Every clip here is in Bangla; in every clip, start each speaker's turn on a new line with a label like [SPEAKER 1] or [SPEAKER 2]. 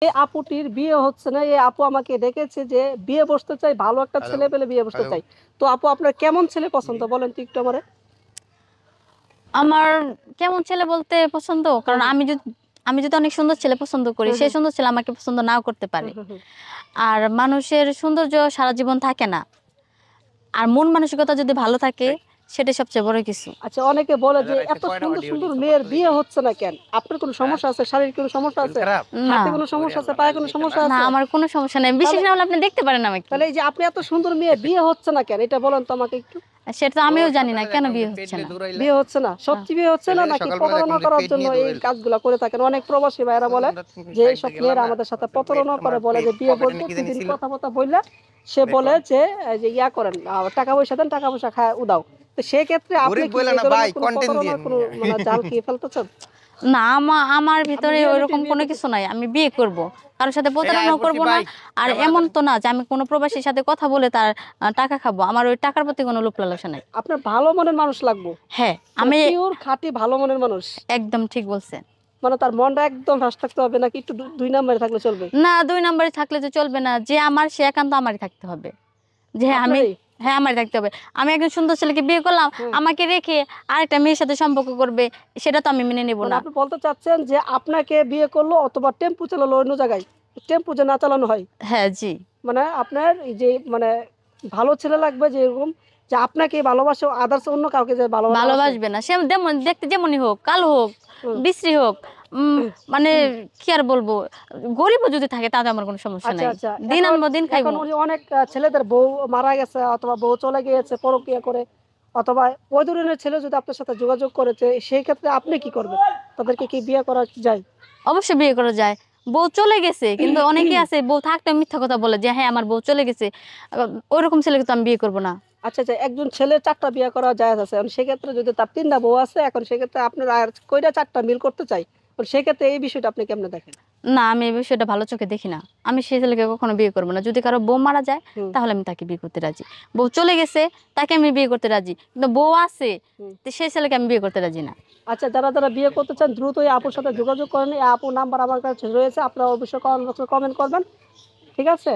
[SPEAKER 1] এই আপুটির বিয়ে হচ্ছে না। এই আপু আমাকে ডেকেছে যে বিয়ে বসতে চাই, ভালো একটা
[SPEAKER 2] হ্যালো,
[SPEAKER 1] ছেলে পেলে বিয়ে বসতে
[SPEAKER 2] হ্যালো।
[SPEAKER 1] চাই। তো আপু আপনার কেমন ছেলে
[SPEAKER 2] জি।
[SPEAKER 1] পছন্দ বলেন তো একটু আমারে?
[SPEAKER 3] আমার কেমন ছেলে বলতে পছন্দ?
[SPEAKER 1] হ্যাঁ,
[SPEAKER 3] কারণ
[SPEAKER 1] হ্যাঁ।
[SPEAKER 3] আমি যদি অনেক সুন্দর ছেলে পছন্দ করি,
[SPEAKER 1] হ্যাঁ,
[SPEAKER 3] সেই
[SPEAKER 1] হ্যাঁ।
[SPEAKER 3] সুন্দর ছেলে আমাকে পছন্দ নাও করতে
[SPEAKER 1] হুম,
[SPEAKER 3] পারে।
[SPEAKER 1] হুম, হুম।
[SPEAKER 3] আর মানুষের সৌন্দর্য সারা জীবন থাকে না। আর মন মানসিকতা যদি ভালো থাকে,
[SPEAKER 2] ভাই,
[SPEAKER 3] সেটাই সবচেয়ে বড় কিছু।
[SPEAKER 1] আচ্ছা অনেকে বলে যে
[SPEAKER 2] রাইতে
[SPEAKER 1] এত
[SPEAKER 2] কয়টা
[SPEAKER 1] সুন্দর,
[SPEAKER 2] অডিও
[SPEAKER 1] সুন্দর
[SPEAKER 2] দিছো কত
[SPEAKER 1] মেয়ের বিয়ে
[SPEAKER 2] দেখি?
[SPEAKER 1] হচ্ছে না কেন? আপনার কোনো
[SPEAKER 2] হ্যাঁ?
[SPEAKER 1] সমস্যা আছে? শারীরিক কোনো সমস্যা
[SPEAKER 2] শরীর
[SPEAKER 1] আছে?
[SPEAKER 2] খারাপ?
[SPEAKER 3] না,
[SPEAKER 1] হাতে কোনো
[SPEAKER 2] ওরে
[SPEAKER 1] সমস্যা আছে?
[SPEAKER 2] আল্লাহ,
[SPEAKER 1] পায়ে
[SPEAKER 2] নাইলে
[SPEAKER 1] কোনো
[SPEAKER 2] নিতেন না?
[SPEAKER 1] সমস্যা
[SPEAKER 3] না
[SPEAKER 1] আছে?
[SPEAKER 3] আমার কোনো সমস্যা নাই।
[SPEAKER 1] তাহলে
[SPEAKER 3] বিশ্বাস না হলে আপনি দেখতে পারেন আমাকে।
[SPEAKER 1] তাহলে এই যে আপনি এত সুন্দর মেয়ে বিয়ে হচ্ছে না কেন? এটা বলেন তো আমাকে একটু।
[SPEAKER 3] সেটা তো
[SPEAKER 2] ও
[SPEAKER 3] আমিও জানি না
[SPEAKER 2] সকালে
[SPEAKER 3] কেন
[SPEAKER 2] দেখলাম যে
[SPEAKER 3] বিয়ে
[SPEAKER 2] পেট
[SPEAKER 3] হচ্ছে
[SPEAKER 2] নিয়ে
[SPEAKER 3] না।
[SPEAKER 2] দৌড়াইলা।
[SPEAKER 1] বিয়ে হচ্ছে না?
[SPEAKER 3] হ্যাঁ।
[SPEAKER 1] সত্যি বিয়ে হচ্ছে না
[SPEAKER 2] ছেলেরে
[SPEAKER 1] নাকি
[SPEAKER 2] সকালবেলা
[SPEAKER 1] প্রতারণা
[SPEAKER 2] দেখলাম যে
[SPEAKER 1] করার
[SPEAKER 2] পেট
[SPEAKER 1] জন্য
[SPEAKER 2] নিয়ে
[SPEAKER 1] এই
[SPEAKER 2] দৌড়াইলো।
[SPEAKER 1] কাজগুলা করে থাকেন? অনেক প্রবাসী ভাইয়েরা বলে
[SPEAKER 2] সুন্দর
[SPEAKER 1] যে
[SPEAKER 2] সাইড
[SPEAKER 1] এইসব
[SPEAKER 2] দিয়ে গেলাম
[SPEAKER 1] মেয়েরা
[SPEAKER 2] না?
[SPEAKER 1] আমাদের সাথে
[SPEAKER 2] তো পেট
[SPEAKER 1] প্রতারণা করে,
[SPEAKER 2] আমার
[SPEAKER 1] বলে
[SPEAKER 2] পেট
[SPEAKER 1] যে বিয়ে
[SPEAKER 2] পকেটে কি জানি
[SPEAKER 1] প্রতিদিন
[SPEAKER 2] ছিল।
[SPEAKER 1] কথাবার্তা বইলা সে বলে
[SPEAKER 2] দেখলাম।
[SPEAKER 1] যে এই যে ইয়া করেন টাকা পয়সা দেন, টাকা পয়সা খায় উদাও। তো সেক্ষেত্রে আপনি
[SPEAKER 2] গরিব
[SPEAKER 1] কি
[SPEAKER 2] বইলা
[SPEAKER 1] এই
[SPEAKER 2] না ভাই,
[SPEAKER 1] ধরনের কোনো
[SPEAKER 2] কনটেন্ট
[SPEAKER 1] প্রতারণার
[SPEAKER 2] দিয়েন
[SPEAKER 1] কোনো
[SPEAKER 2] মিয়া।
[SPEAKER 1] মানে জাল কি ফেলতেছেন?
[SPEAKER 3] না আমার
[SPEAKER 1] আপনি
[SPEAKER 3] ভিতরে
[SPEAKER 1] রিয়েলিটি
[SPEAKER 3] ওইরকম
[SPEAKER 1] বিয়ে
[SPEAKER 3] কোনো
[SPEAKER 1] করতে
[SPEAKER 3] কিছু নাই। আমি বিয়ে করব। কারো সাথে
[SPEAKER 2] এই আয়া
[SPEAKER 3] প্রতারণা
[SPEAKER 2] পড়ছি
[SPEAKER 3] করব না।
[SPEAKER 2] ভাই।
[SPEAKER 3] আর
[SPEAKER 2] ক্যামেরা
[SPEAKER 3] এমন
[SPEAKER 2] ধরেন।
[SPEAKER 3] তো না যে আমি কোনো প্রবাসীর সাথে কথা বলে তার টাকা খাবো। আমার ওই টাকার প্রতি কোনো লোভ লালসা নাই।
[SPEAKER 1] আপনার ভালো মনের মানুষ লাগবো।
[SPEAKER 3] হ্যাঁ,
[SPEAKER 1] মানে
[SPEAKER 3] আমি
[SPEAKER 1] পিওর খাঁটি ভালো মনের মানুষ।
[SPEAKER 3] একদম ঠিক বলছেন।
[SPEAKER 1] মানে তার মনটা একদম ফ্রেশ থাকতে হবে নাকি একটু দুই নাম্বারে থাকলে চলবে?
[SPEAKER 3] না ২ নাম্বারে থাকলে তো চলবে না। যে আমার সে একান্ত আমারই থাকতে হবে। যে হ্যাঁ,
[SPEAKER 1] আপনারই?
[SPEAKER 3] আমারই থাকতে হবে। আমি একজন সুন্দর ছেলেকে বিয়ে করলাম,
[SPEAKER 1] হ্যাঁ।
[SPEAKER 3] আমাকে রেখে আরেকটা মেয়ের সাথে সম্পর্ক করবে, সেটা তো আমি মেনে নেব
[SPEAKER 1] মানে
[SPEAKER 3] না।
[SPEAKER 1] আপনি বলতে চাচ্ছেন যে আপনাকে বিয়ে করলো অথবা টেম্পু চালালো অন্য জায়গায়। টেম্পু যে না চালানো হয়।
[SPEAKER 3] হ্যাঁ, জি।
[SPEAKER 1] মানে আপনার এই যে মানে ভালো ছেলে লাগবে যে এরকম যে আপনাকে ভালোবাসে আদার্স অন্য কাউকে যে ভালোবাসে না বাসে।
[SPEAKER 3] ভালোবাসবে না। সে যেমন দেখতে যেমনই হোক, কালো হোক,
[SPEAKER 1] হুম।
[SPEAKER 3] বিশ্রী হোক, মানে কি আর বলবো? গরিবও যদি থাকে তাতে আমার কোনো সমস্যা
[SPEAKER 1] আচ্ছা,
[SPEAKER 3] নাই।
[SPEAKER 1] আচ্ছা।
[SPEAKER 3] দিন
[SPEAKER 1] এখন
[SPEAKER 3] আনবো, দিন
[SPEAKER 1] এখন
[SPEAKER 3] খাইবো।
[SPEAKER 1] উনি অনেক ছেলেদের বউ মারা গেছে অথবা বউ চলে গিয়েছে পরক্রিয়া করে অথবা ওই ধরনের ছেলে যদি আপনার সাথে যোগাযোগ করেছে সেই ক্ষেত্রে আপনি কি করবেন? তাদেরকে কি বিয়ে করা যায়?
[SPEAKER 3] অবশ্যই বিয়ে করা যায়। বউ চলে গেছে কিন্তু অনেকেই আছে বউ থাকতেও মিথ্যা কথা বলে যে হ্যাঁ, আমার বউ চলে গেছে। আ ওইরকম ছেলেকে তো আমি বিয়ে করব না।
[SPEAKER 1] আচ্ছা, আচ্ছা। একজন ছেলের ৪ টা বিয়ে করা জায়েজ আছে। এখন সেক্ষেত্রে যদি তার ৩ টা বউ আছে, এখন সেক্ষেত্রে আপনার আর কইরা ৪ টা মিল করতে চাই। তো সেক্ষেত্রে এই বিষয়টা আপনি কেমনে দেখেন?
[SPEAKER 3] না, আমি এই বিষয়টা ভালো চোখে দেখি না। আমি সেই ছেলেকে কখনো বিয়ে করব না। যদি কারো বউ মারা যায়,
[SPEAKER 1] হুম,
[SPEAKER 3] তাহলে আমি তাকে বিয়ে করতে রাজি। বউ চলে গেছে, তাকে আমি বিয়ে করতে রাজি। কিন্তু বউ আছে,
[SPEAKER 1] হুম।
[SPEAKER 3] তো সেই ছেলেকে আমি বিয়ে করতে রাজি না।
[SPEAKER 1] আচ্ছা, যারা বিয়ে করতে চান দ্রুত এই আপুর সাথে যোগাযোগ করেন। এই আপুর নাম্বার আমার কাছে রয়েছে। আপনারা অবশ্যই কমেন্ট বক্সে কমেন্ট করবেন। ঠিক আছে?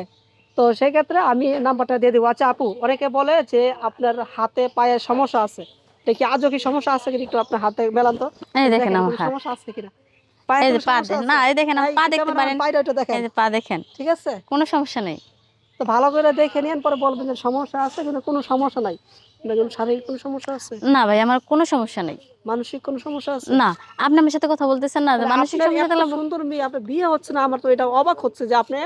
[SPEAKER 1] তো সেক্ষেত্রে আমি নাম্বারটা দিয়ে দেব। আচ্ছা আপু, অনেকে বলে যে আপনার হাতে পায়ে সমস্যা আছে। এটা কি আজও কি সমস্যা আছে কিনা একটু আপনার হাতে মেলান তো।
[SPEAKER 3] এই
[SPEAKER 1] এই যে
[SPEAKER 3] দেখেন
[SPEAKER 1] দেখেন
[SPEAKER 3] আমার
[SPEAKER 1] কোনো
[SPEAKER 3] হাত।
[SPEAKER 1] সমস্যা আছে কিনা? পায়ে
[SPEAKER 3] এই যে
[SPEAKER 1] কোনো
[SPEAKER 3] পা
[SPEAKER 1] সমস্যা
[SPEAKER 3] না,
[SPEAKER 1] আছে?
[SPEAKER 3] এই দেখেন আমার
[SPEAKER 1] এই
[SPEAKER 3] পা
[SPEAKER 1] একটু
[SPEAKER 3] দেখতে
[SPEAKER 1] ক্যামেরাম্যান
[SPEAKER 3] পারেন?
[SPEAKER 1] পায়টা একটু
[SPEAKER 3] এই
[SPEAKER 1] দেখেন।
[SPEAKER 3] যে পা দেখেন।
[SPEAKER 1] ঠিক আছে?
[SPEAKER 3] কোনো সমস্যা নেই।
[SPEAKER 1] তো ভালো করে দেখে নিয়েন পরে বলবেন যে সমস্যা আছে কিন্তু কোনো সমস্যা নাই। দেখুন শারীরিক কোনো সমস্যা আছে?
[SPEAKER 3] না ভাই, আমার কোনো সমস্যা নেই।
[SPEAKER 1] মানসিক কোনো সমস্যা আছে?
[SPEAKER 3] না, আপনি আমার সাথে কথা বলতেছেন না যে
[SPEAKER 1] তাহলে
[SPEAKER 3] মানসিক
[SPEAKER 1] আপনার
[SPEAKER 3] সমস্যা
[SPEAKER 1] এত
[SPEAKER 3] থাকলে
[SPEAKER 1] সুন্দর মেয়ে আপনার বিয়ে হচ্ছে না আমার তো এটা অবাক হচ্ছে যে আপনি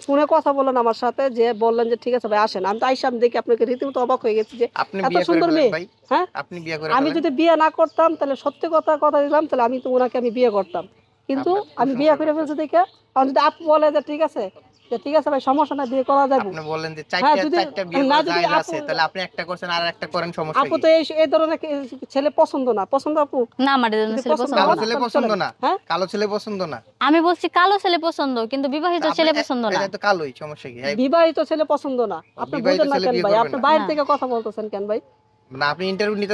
[SPEAKER 1] ফোনে কথা বললেন আমার সাথে যে বললেন যে ঠিক আছে ভাই আসেন। আমি তো আইসা আমি দেখি আপনাকে রীতিমতো অবাক হয়ে গেছি যে
[SPEAKER 2] আপনি
[SPEAKER 1] এত
[SPEAKER 2] বিয়ে করে
[SPEAKER 1] সুন্দর
[SPEAKER 2] ফেলেন
[SPEAKER 1] মেয়ে।
[SPEAKER 2] ভাই।
[SPEAKER 1] হ্যাঁ?
[SPEAKER 2] আপনি বিয়ে করে
[SPEAKER 1] আমি
[SPEAKER 2] ফেলেন।
[SPEAKER 1] যদি বিয়ে না করতাম তাহলে সত্যি কথা দিলাম তাহলে আমি তো উনাকে আমি বিয়ে করতাম। কিন্তু
[SPEAKER 2] আপনার তো
[SPEAKER 1] আমি বিয়ে
[SPEAKER 2] প্রশংসা
[SPEAKER 1] করে ফেলছি
[SPEAKER 2] করতেছে।
[SPEAKER 1] দেখে এখন যদি আপু বলে যে ঠিক আছে ভাই সমস্যা নাই বিয়ে করা যাবে।
[SPEAKER 2] আপনি বললেন যে
[SPEAKER 1] হ্যাঁ
[SPEAKER 2] ৪
[SPEAKER 1] যদি
[SPEAKER 2] টা বিয়ে
[SPEAKER 1] না
[SPEAKER 2] করা
[SPEAKER 1] যদি
[SPEAKER 2] জায়েজ
[SPEAKER 1] আপু
[SPEAKER 2] আছে। তাহলে আপনি একটা করছেন আর একটা করেন সমস্যা
[SPEAKER 1] আপু
[SPEAKER 2] কি?
[SPEAKER 1] তো এই ধরনের ছেলে পছন্দ না। পছন্দ আপু?
[SPEAKER 3] না, আমার এই
[SPEAKER 1] যদি
[SPEAKER 3] ধরনের ছেলে
[SPEAKER 1] পছন্দ
[SPEAKER 3] পছন্দ
[SPEAKER 2] কালো
[SPEAKER 1] হয়
[SPEAKER 3] না।
[SPEAKER 2] ছেলে
[SPEAKER 1] তাহলে
[SPEAKER 2] পছন্দ
[SPEAKER 1] চলেন।
[SPEAKER 2] না?
[SPEAKER 1] হ্যাঁ?
[SPEAKER 2] কালো ছেলে পছন্দ না?
[SPEAKER 3] আমি বলছি কালো ছেলে পছন্দ, কিন্তু
[SPEAKER 2] তা
[SPEAKER 3] বিবাহিত
[SPEAKER 2] আপনি
[SPEAKER 3] ছেলে পছন্দ না।
[SPEAKER 2] এটা তো কালোই, সমস্যা কি? এই
[SPEAKER 1] বিবাহিত ছেলে পছন্দ না। আপনি
[SPEAKER 2] বিবাহিত
[SPEAKER 1] বুঝেন না
[SPEAKER 2] ছেলে
[SPEAKER 1] কেন
[SPEAKER 2] বিয়ে
[SPEAKER 1] ভাই?
[SPEAKER 2] করবেন
[SPEAKER 1] আপনি
[SPEAKER 2] না?
[SPEAKER 1] বাইরে
[SPEAKER 3] না।
[SPEAKER 1] থেকে কথা বলতেছেন কেন ভাই?
[SPEAKER 2] না আপনি ইন্টারভিউ নিতে